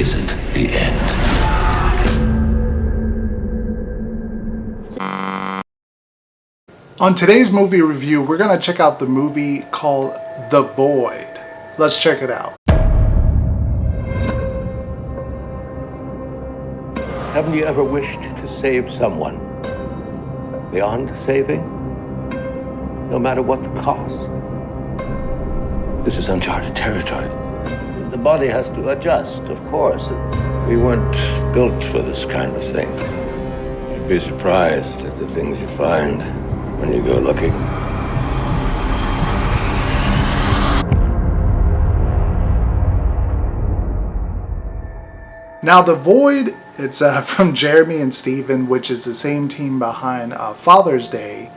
isn't the end. On today's movie review, we're going to check out the movie called The Void. Let's check it out. Haven't you ever wished to save someone beyond saving? No matter what the cost? This is uncharted territory. The body has to adjust, of course. We weren't built for this kind of thing. You'd be surprised at the things you find when you go looking. Now, The Void, it's from Jeremy and Steven, which is the same team behind Father's Day,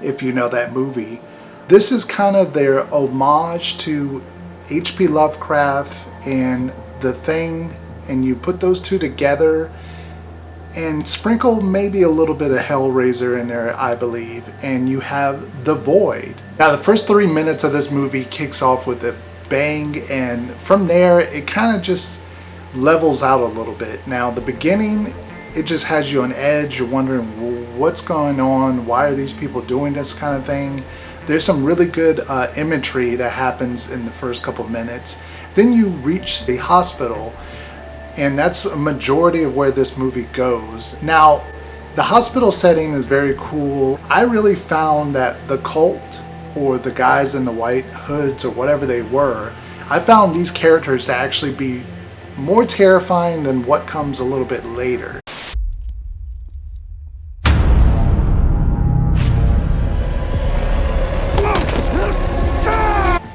if you know that movie. This is kind of their homage to H.P. Lovecraft and The Thing, and you put those two together and sprinkle maybe a little bit of Hellraiser in there, I believe, and you have The Void. Now, the first 3 minutes of this movie kicks off with a bang, and from there it kind of just levels out a little bit. Now, the beginning, it just has you on edge. You're wondering what's going on, why are these people doing this kind of thing. There's some really good imagery that happens in the first couple minutes. Then you reach the hospital, and that's a majority of where this movie goes. Now, the hospital setting is very cool. I really found that the cult, or the guys in the white hoods or whatever they were, I found these characters to actually be more terrifying than what comes a little bit later.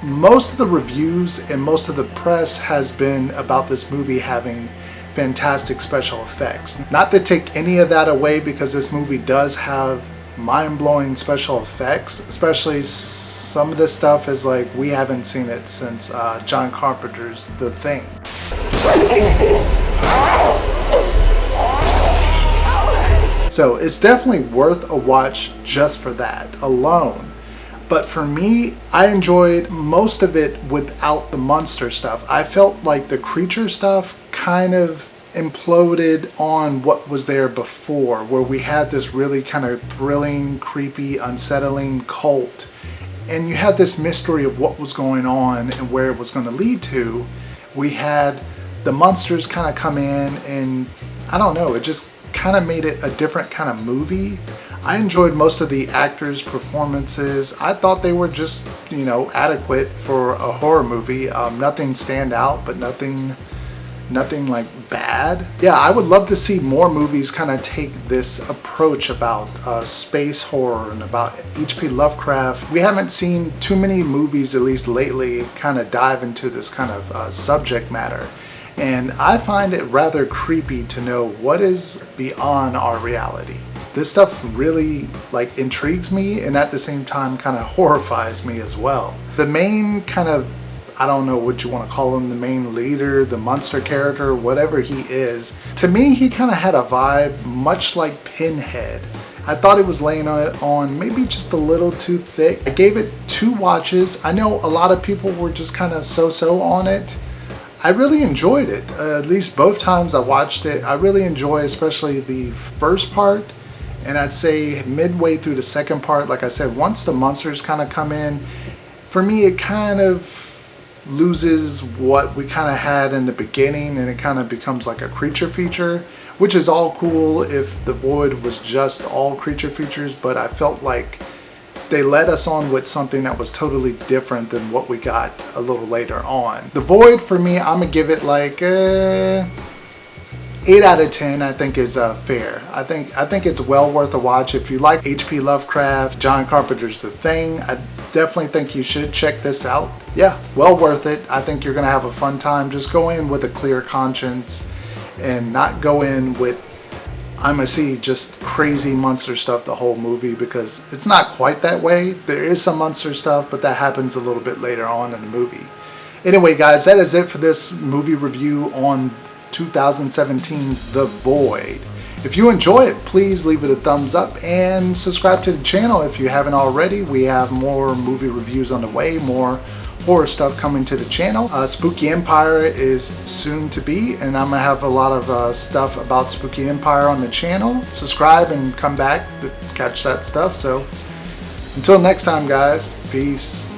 Most of the reviews and most of the press has been about this movie having fantastic special effects. Not to take any of that away, because this movie does have mind-blowing special effects, especially some of this stuff is like we haven't seen it since John Carpenter's The Thing. So it's definitely worth a watch just for that alone. But for me, I enjoyed most of it without the monster stuff. I felt like the creature stuff kind of imploded on what was there before, where we had this really kind of thrilling, creepy, unsettling cult, and you had this mystery of what was going on and where it was going to lead to. We had the monsters kind of come in, and I don't know, it just kind of made it a different kind of movie. I enjoyed most of the actors' performances. I thought they were just, you know, adequate for a horror movie. Nothing stand out, but nothing like bad. Yeah, I would love to see more movies kind of take this approach about space horror and about H.P. Lovecraft. We haven't seen too many movies, at least lately, kind of dive into this kind of subject matter. And I find it rather creepy to know what is beyond our reality. This stuff really like intrigues me, and at the same time kind of horrifies me as well. The main kind of, I don't know what you want to call him, the main leader, the monster character, whatever he is, to me he kind of had a vibe much like Pinhead. I thought it was laying on maybe just a little too thick. I gave it 2 watches. I know a lot of people were just kind of so-so on it. I really enjoyed it, at least both times I watched it. I really enjoy especially the first part, and I'd say midway through the second part, like I said, once the monsters kind of come in, for me it kind of loses what we kind of had in the beginning, and it kind of becomes like a creature feature, which is all cool if The Void was just all creature features, but I felt like they led us on with something that was totally different than what we got a little later on. The Void, for me, I'm gonna give it like 8 out of 10. I think is fair. I think it's well worth a watch. If you like H.P. Lovecraft, John Carpenter's The Thing, I definitely think you should check this out. Yeah, well worth it. I think you're gonna have a fun time. Just go in with a clear conscience and not go in with, I'm gonna see just crazy monster stuff the whole movie, because it's not quite that way. There is some monster stuff, but that happens a little bit later on in the movie. Anyway, guys, that is it for this movie review on 2017's The Void. If you enjoy it, please leave it a thumbs up and subscribe to the channel if you haven't already. We have more movie reviews on the way, more horror stuff coming to the channel. Spooky Empire is soon to be, and I'm gonna have a lot of stuff about Spooky Empire on the channel. Subscribe and come back to catch that stuff. So until next time, guys, peace.